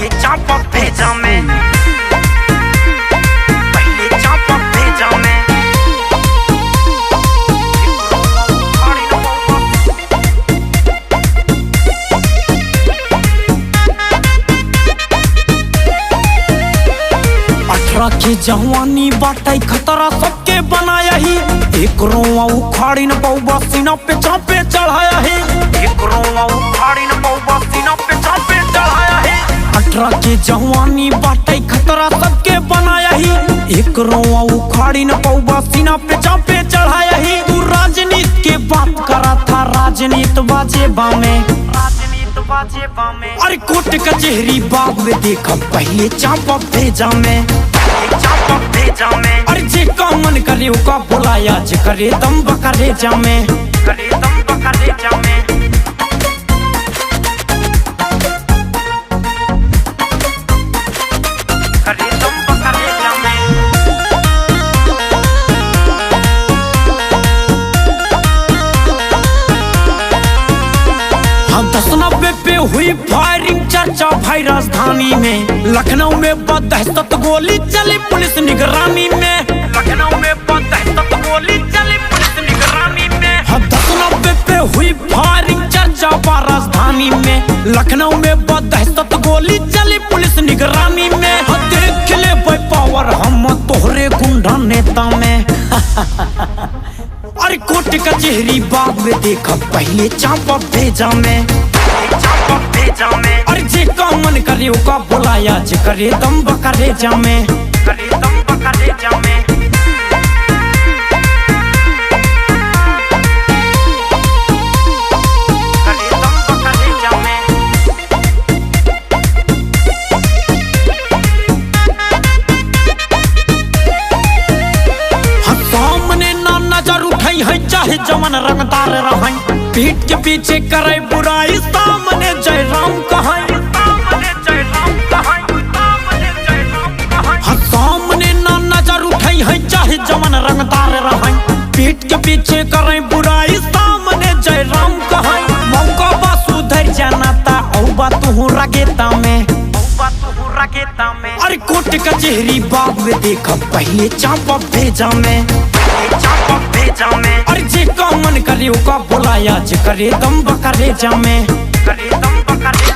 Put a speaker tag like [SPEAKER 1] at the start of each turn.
[SPEAKER 1] पहले चापा भेजा मैं, पहले चापा भेजा मैं।
[SPEAKER 2] की जवानी बाटे खतरा सबके बनाया ही, एक रोआ उखाड़ी न पौबा सीना पे चापे चढ़ाया है,
[SPEAKER 1] एक रोआ उखाड़ी न पौबा सीना पे चापे चढ़ाया है।
[SPEAKER 2] 18 की जवानी बाटे खतरा सबके बनाया ही, एक रोआ उखाड़ी न पौबा सीना पे चापे चढ़ाया है। तू राजनीति के बात करा था, राजनीति बाजे बामे,
[SPEAKER 1] राजनीति बाजे बामे।
[SPEAKER 2] अरे कोर्ट कचहरी बाग में देखा पहले चापा भेजा मैं,
[SPEAKER 1] चापा भेजा मैं।
[SPEAKER 2] अरे जे का मन करे का बुलाया, जे करे दम बकरे जा मैं,
[SPEAKER 1] करे दम बकरे जा मैं। करे दम बकरे जा मैं।
[SPEAKER 2] हम 1090 पे हुई फायरिंग चर्चा भाई राजधानी में, लखनऊ में बदहशत गोली चली पुलिस निगरानी में,
[SPEAKER 1] लखनऊ में बदहशत गोली चली पुलिस निगरानी में।
[SPEAKER 2] हम 1090 पे हुई फायरिंग चर्चा भाई राजधानी में, लखनऊ में बदहशत गोली चली पुलिस निगरानी में। देख ले भाई पावर हम तोहरे गुंडा नेता में। अरे कोर्ट कचहरी बाग में देखा पहले चापा भेजा मैं,
[SPEAKER 1] चापा भेजा मैं।
[SPEAKER 2] अरे जे का मन करे का बुलाया, जे करे दम बकरे जा मैं,
[SPEAKER 1] करे दम बकरे जा मैं। करे दम बकरे जा मैं।
[SPEAKER 2] सामने ना नजर उठाई है चाहे जवन रंगदार रहाई, पीठ के पीछे करे बुराई सामने जय राम कहाई,
[SPEAKER 1] सामने जय राम कहाई, सामने जय राम कहाई।
[SPEAKER 2] सामने ना नजर उठाई है चाहे जवन रंगदार रहाई, पीठ के पीछे करे बुराई सामने जय राम कहाई। मौका बा सुधर जाना ता औ बा तू रगेता में,
[SPEAKER 1] रगेता में।
[SPEAKER 2] अरे कोर्ट कचहरी बाग में देखा पहले चापा भेजा मैं,
[SPEAKER 1] चापा भेजा मैं।
[SPEAKER 2] अरे जे का मन करे का बुलाया, जे करे दम बकरे जा मैं,
[SPEAKER 1] करे दम बकरे